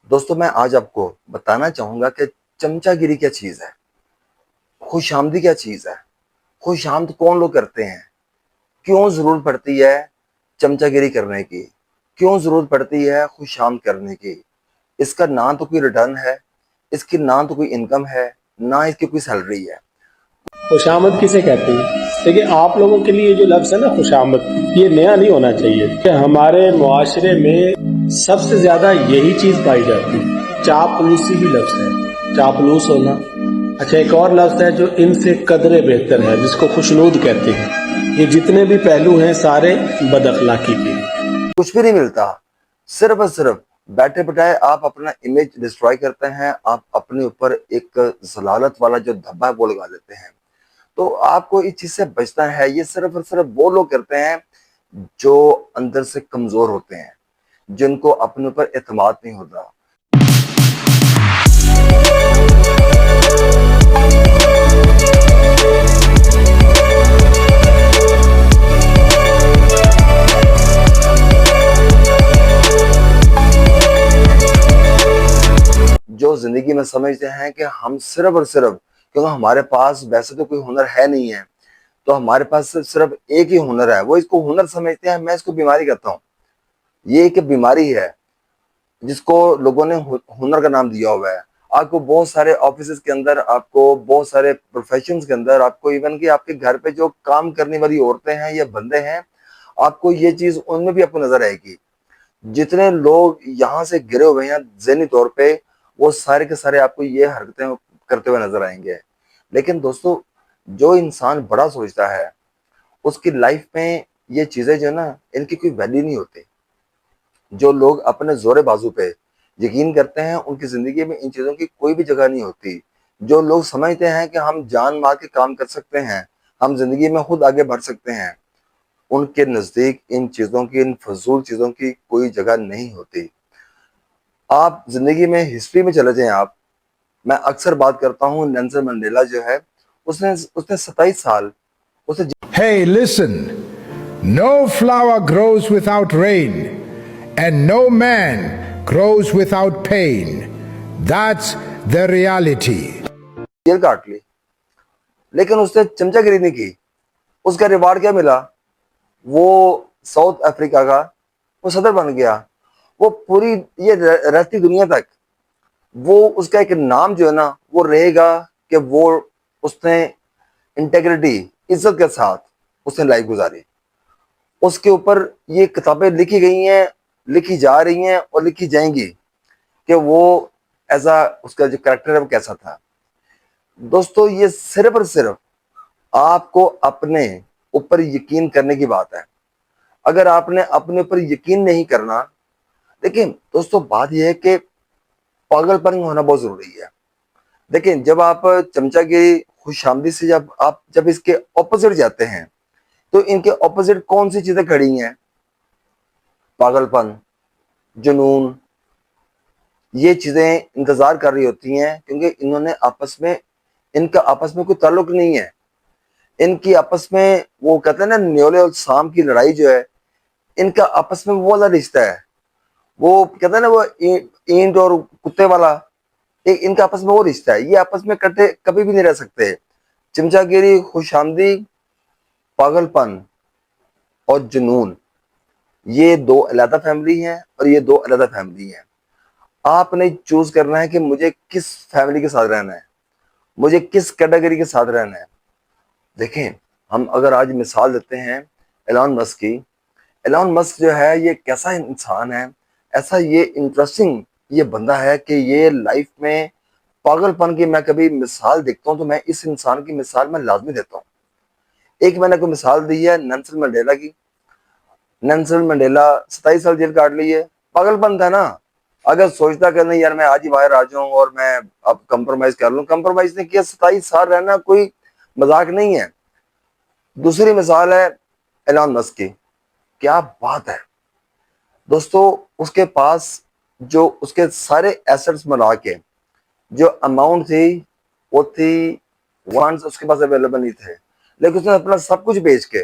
दोस्तों मैं आज आपको बताना चाहूँगा कि चमचागिरी क्या चीज़ है? खुशामदी क्या चीज़ है? खुशामद कौन लोग करते हैं? क्यों ज़रूरत पड़ती है चमचागिरी करने की? क्यों ज़रूरत पड़ती है खुशामद करने की? इसका ना तो कोई रिटर्न है, इसकी ना तो कोई इनकम है, ना इसकी कोई सैलरी है। खुशामद किसे कहते हैं? देखिए, आप लोगों के लिए जो लफ्ज़ है ना खुशामद, ये नया नहीं होना चाहिए कि हमारे मुआशरे में सबसे ज़्यादा यही चीज़ पाई जाती है। चापलूसी भी लफ्ज़ है, चापलूस होना। अच्छा, एक और लफ्ज़ है जो इनसे कदरे बेहतर है, जिसको खुशनूद कहते हैं। ये जितने भी पहलू हैं सारे बदअखलाकी के। कुछ भी नहीं मिलता, सिर्फ और सिर्फ बैठे बिठाए आप अपना इमेज डिस्ट्रॉय करते हैं, आप अपने ऊपर एक ज़लालत वाला जो धब्बा है वो लगा लेते हैं। तो आपको इस चीज से बचना है। ये सिर्फ और सिर्फ वो लोग करते हैं जो अंदर से कमजोर होते हैं, जिनको अपने ऊपर एतमाद नहीं होता। जो जिंदगी में समझते हैं कि हम सिर्फ और सिर्फ, क्योंकि हमारे पास वैसे तो कोई हुनर है नहीं है, तो हमारे पास सिर्फ एक ही हुनर है, वो इसको हुनर समझते हैं। मैं इसको बीमारी कहता हूँ। ये एक बीमारी है जिसको लोगों ने हुनर का नाम दिया हुआ है। आपको बहुत सारे ऑफिस के अंदर, आपको बहुत सारे प्रोफेशंस के अंदर, आपको इवन कि आपके घर पे जो काम करने वाली औरतें हैं या बंदे हैं, आपको ये चीज उनमें भी आपको नजर आएगी। जितने लोग यहाँ से गिरे हुए हैं ज़हनी तौर पे, वो सारे के सारे आपको ये हरकतें करते हुए नजर आएंगे। लेकिन दोस्तों, जो इंसान बड़ा सोचता है उसकी लाइफ में ये चीजें जो है ना, इनकी कोई वैल्यू नहीं होती। जो लोग अपने जोरे बाजू पे यकीन करते हैं, उनकी जिंदगी में इन चीजों की कोई भी जगह नहीं होती। जो लोग समझते हैं कि हम जान मार के काम कर सकते हैं, हम जिंदगी में खुद आगे बढ़ सकते हैं, उनके नजदीक इन चीजों की, इन फजूल चीजों की कोई जगह नहीं होती। आप जिंदगी में हिस्ट्री में चले जाएं आप। मैं अक्सर बात करता हूँ, नेल्सन मंडेला जो है, उसने उसने 27 साल उसे Hey, listen. No flower grows without rain, and no man grows without pain. That's the reality. Jail काट ली, लेकिन उसने चमचागिरी नहीं की। उसका रिवार्ड क्या मिला? वो साउथ अफ्रीका का वो सदर बन गया। वो पूरी ये रहती दुनिया तक वो उसका एक नाम जो है ना वो रहेगा कि वो उसने इंटेग्रिटी, इज्जत के साथ उसने लाइफ गुजारी। उसके ऊपर ये किताबें लिखी गई हैं, लिखी जा रही हैं और लिखी जाएंगी कि वो ऐसा उसका जो कैरेक्टर है वो कैसा था। दोस्तों, ये सिर्फ और सिर्फ आपको अपने ऊपर यकीन करने की बात है। अगर आपने अपने ऊपर यकीन नहीं करना, देखिए दोस्तों, बात यह है कि पागलपन होना बहुत जरूरी है। देखिए, जब आप चमचागिरी, खुशामदी से जब इसके ऑपोजिट जाते हैं, तो इनके ऑपोजिट कौन सी चीजें खड़ी हैं? पागलपन, जुनून, ये चीजें इंतजार कर रही होती हैं, क्योंकि इनका आपस में कोई ताल्लुक नहीं है। इनकी आपस में, वो कहते हैं ना, न्योले और शाम की लड़ाई जो है, इनका आपस में वो वाला रिश्ता है। वो कहते हैं ना, वो ईंट और कुत्ते वाला, एक इनका आपस में वो रिश्ता है। ये आपस में कटे कभी भी नहीं रह सकते। चमचागिरी, खुशामदी, पागलपन और जुनून, ये दो अलग फैमिली हैं और ये दो अलग फैमिली हैं। आपने चूज करना है कि मुझे किस फैमिली के साथ रहना है, मुझे किस कैटेगरी के साथ रहना है। देखें, हम अगर आज मिसाल देते हैं एलॉन मस्क की। एलॉन मस्क जो है, ये कैसा इंसान है, ऐसा ये इंटरेस्टिंग ये बंदा है कि ये लाइफ में पागलपन की मैं कभी मिसाल देखता हूँ तो मैं इस इंसान की मिसाल मैं लाजमी देता हूँ। एक मैंने को मिसाल दी है नेल्सन मंडेला की। नेल्सन मंडेला 27 साल जेल काट ली है, पागलपन था ना। अगर सोचता कि नहीं यार, मैं आज ही बाहर आ जाऊं और मैं अब कंप्रोमाइज कर लूं, कंप्रोमाइज नहीं किया। 27 साल रहना कोई मजाक नहीं है। दूसरी मिसाल है एलॉन मस्क की। क्या बात है दोस्तों, उसके पास जो उसके सारे एसेट्स मिला के जो अमाउंट थी, वो थी, फंड्स उसके पास अवेलेबल नहीं थे, लेकिन उसने अपना सब कुछ बेच के,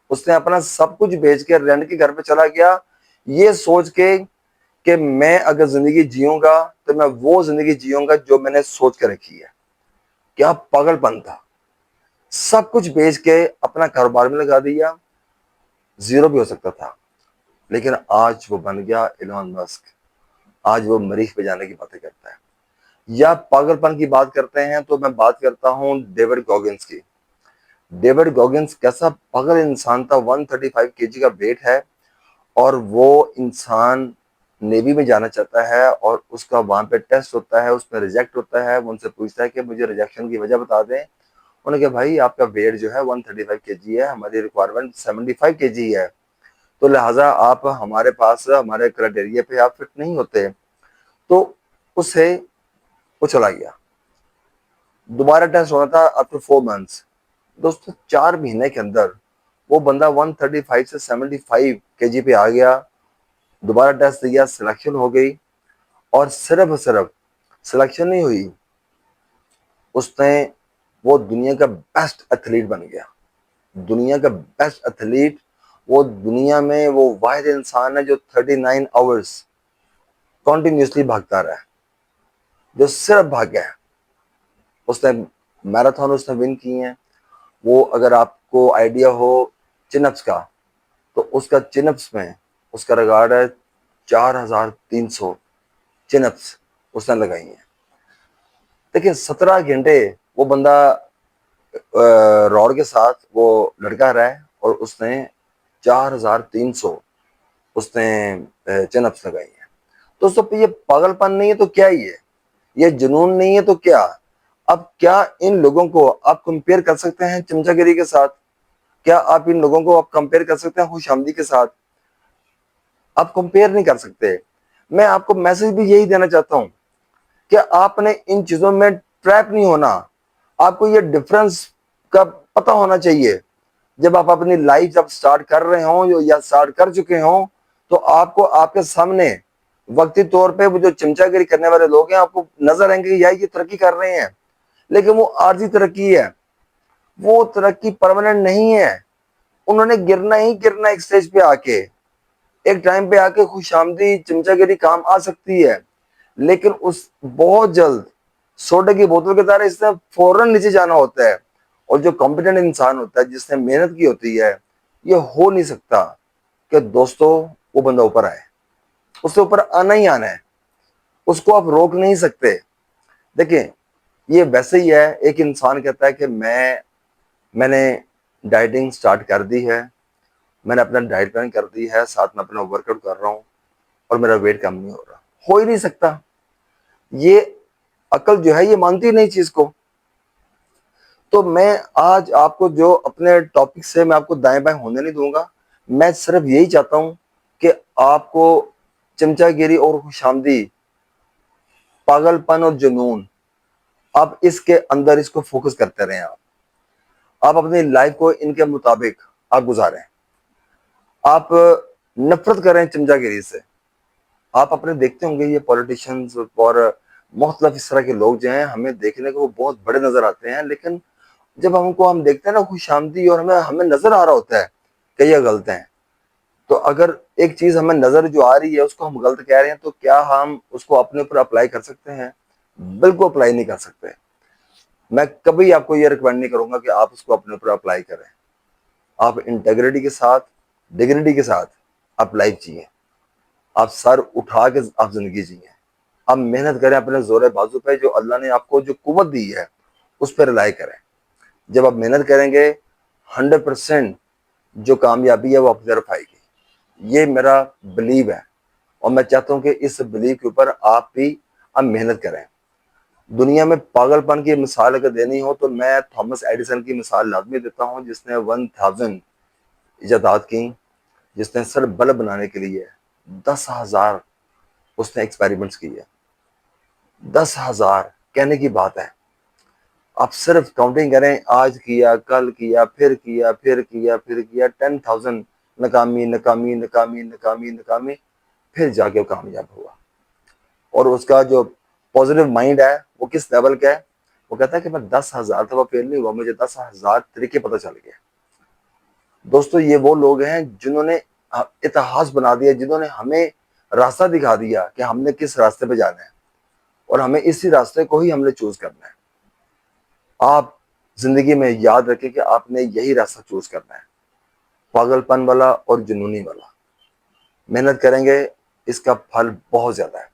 उसने अपना सब कुछ बेच के रेंट के घर पे चला गया, ये सोच के कि मैं अगर जिंदगी जीऊंगा तो मैं वो जिंदगी जीऊंगा जो मैंने सोच के रखी है। क्या पागलपन था, सब कुछ बेच के अपना कारोबार में लगा दिया, जीरो भी हो सकता था, लेकिन आज वो बन गया इलॉन मस्क। आज वो मरीख पे जाने की बातें करता है। या पागलपन की बात करते हैं तो मैं बात करता हूं डेविड गॉगिंस की। डेविड गॉगिंस कैसा पागल इंसान था, 135 केजी का वेट है, और वो इंसान नेवी में जाना चाहता है और उसका वहां पे टेस्ट होता है, उसमें रिजेक्ट होता है। वो उनसे पूछता है कि मुझे रिजेक्शन की वजह बता दें। उन्होंने कहा भाई आपका वेट जो है 135 केजी है, हमारी रिक्वायरमेंट 75 केजी है, तो लिहाजा आप हमारे पास हमारे क्राइटेरिया पे आप फिट नहीं होते। तो उसे वो चला गया, दोबारा टेस्ट होना था आफ्टर 4 मंथ्स। दोस्तों 4 महीने के अंदर वो बंदा 135 से 75 केजी पे आ गया। दोबारा टेस्ट दिया, सिलेक्शन हो गई, और सिर्फ सिलेक्शन नहीं हुई, उसने वो दुनिया का बेस्ट एथलीट बन गया। दुनिया का बेस्ट एथलीट, वो दुनिया में वो वाहिद इंसान है जो 39 आवर्स कॉन्टिन्यूसली भागता रहा है, जो सिर्फ भागा है। उसने मैराथन उसने विन की हैं। वो अगर आपको आइडिया हो चिनअप्स का, तो उसका चिनअप्स में उसका रिकॉर्ड है 4300 चिनअप्स उसने लगाई हैं। देखिए 17 घंटे वो बंदा रॉड के साथ वो लड़का रहा है और उसने 4300 उसने चिनअप्स लगाई हैं। दोस्तों ये पागलपन नहीं है तो क्या ही है, ये जुनून नहीं है तो क्या। अब क्या इन लोगों को आप कंपेयर कर सकते हैं चमचागिरी के साथ? क्या आप इन लोगों को आप कंपेयर कर सकते हैं खुशामदी के साथ? आप कंपेयर नहीं कर सकते। मैं आपको मैसेज भी यही देना चाहता हूं कि आपने इन चीजों में ट्रैप नहीं होना। आपको ये डिफरेंस का पता होना चाहिए। जब आप अपनी लाइफ जब स्टार्ट कर रहे हो या स्टार्ट कर चुके हो, तो आपको आपके सामने वक्ती तौर पे वो जो चमचागिरी करने वाले लोग हैं आपको नजर आएंगे कि यार ये तरक्की कर रहे हैं, लेकिन वो आर्जी तरक्की है, वो तरक्की परमानेंट नहीं है। उन्होंने गिरना ही गिरना एक स्टेज पे आके, एक टाइम पे आके खुशामदी चमचागिरी काम आ सकती है, लेकिन उस बहुत जल्द सोडे की बोतल के तरह इसने फौरन नीचे जाना होता है। और जो कॉम्पिटेंट इंसान होता है, जिसने मेहनत की होती है, ये हो नहीं सकता कि दोस्तों वो बंदा ऊपर आए। उससे ऊपर आना ही आना है, उसको आप रोक नहीं सकते। देखिए ये वैसे ही है, एक इंसान कहता है कि मैंने डाइटिंग स्टार्ट कर दी है, मैंने अपना डाइट प्लान कर दी है, साथ में अपना वर्कआउट कर रहा हूँ और मेरा वेट कम नहीं हो रहा। हो ही नहीं सकता। ये अकल जो है ये मानती नहीं चीज को। तो मैं आज आपको जो अपने टॉपिक से मैं आपको दाएं बाएं होने नहीं दूंगा। मैं सिर्फ यही चाहता हूं कि आपको चमचागिरी और खुशामदी, पागलपन और जुनून, आप इसके अंदर इसको फोकस करते रहें। आप अपनी लाइफ को इनके मुताबिक आप गुजारें। आप नफरत करें चमचागिरी से। आप अपने देखते होंगे ये पॉलिटिशियंस और मुख्तलिफ इस तरह के लोग जो हैं, हमें देखने को वो बहुत बड़े नजर आते हैं, लेकिन जब हमको हम देखते हैं ना खुशामदी, और हमें हमें नजर आ रहा होता है कि ये गलत हैं, तो अगर एक चीज हमें नजर जो आ रही है उसको हम गलत कह रहे हैं, तो क्या हम उसको अपने ऊपर अप्लाई कर सकते हैं? बिल्कुल अप्लाई नहीं कर सकते। मैं कभी आपको ये रिकमेंड नहीं करूंगा कि आप उसको अपने ऊपर अप्लाई करें। आप इंटेग्रिटी के साथ, डिग्निटी के साथ आप लाइफ जिए। आप सर उठा के आप जिंदगी जिए। आप मेहनत करें अपने जोर बाजू पे, जो अल्लाह ने आपको जो कुव्वत दी है उस पर रिलाई करें। जब आप मेहनत करेंगे 100% जो कामयाबी है वो आपकी तरफ आएगी। ये मेरा बिलीव है, और मैं चाहता हूं कि इस बिलीव के ऊपर आप भी अब मेहनत करें। दुनिया में पागलपन की मिसाल अगर देनी हो तो मैं थॉमस एडिसन की मिसाल लाजमी देता हूं, जिसने 1000 इजादात की, जिसने सिर्फ बल्ब बनाने के लिए 10,000 उसने एक्सपेरिमेंट्स किए। 10,000 कहने की बात है। आप सिर्फ काउंटिंग करें, आज किया, कल किया, फिर किया, फिर किया, फिर किया, 10,000 नाकामी नाकामी नाकामी नाकामी नाकामी, फिर जाके वो कामयाब हुआ। और उसका जो पॉजिटिव माइंड है वो किस लेवल का है? वो कहता है कि मैं 10,000 दफा फेल नहीं हुआ, मुझे 10,000 तरीके पता चल गए। दोस्तों ये वो लोग हैं जिन्होंने इतिहास बना दिया, जिन्होंने हमें रास्ता दिखा दिया कि हमने किस रास्ते पे जाना है और हमें इसी रास्ते को ही हमने चूज करना है। आप जिंदगी में याद रखें कि आपने यही रास्ता चूज करना है, पागलपन वाला और जुनूनी वाला। मेहनत करेंगे, इसका फल बहुत ज्यादा है।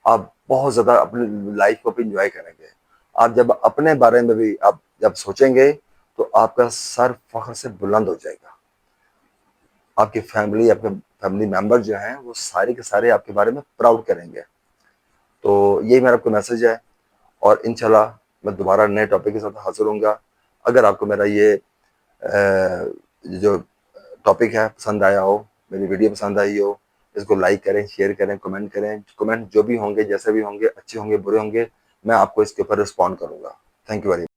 आप बहुत ज्यादा अपनी लाइफ को भी इंजॉय करेंगे। आप जब अपने बारे में भी आप जब सोचेंगे तो आपका सर फख्र से बुलंद हो जाएगा। आपकी फैमिली, आपके फैमिली मेंबर जो हैं वो सारे के सारे आपके बारे में प्राउड करेंगे। तो यही मेरा आपको मैसेज है और इंशाल्लाह मैं दोबारा नए टॉपिक के साथ हाजिर होऊंगा। अगर आपको मेरा ये जो टॉपिक है पसंद आया हो, मेरी वीडियो पसंद आई हो, इसको लाइक करें, शेयर करें, कमेंट करें। कमेंट जो भी होंगे, जैसे भी होंगे, अच्छे होंगे, बुरे होंगे, मैं आपको इसके ऊपर रिस्पॉन्ड करूंगा। Thank you very much.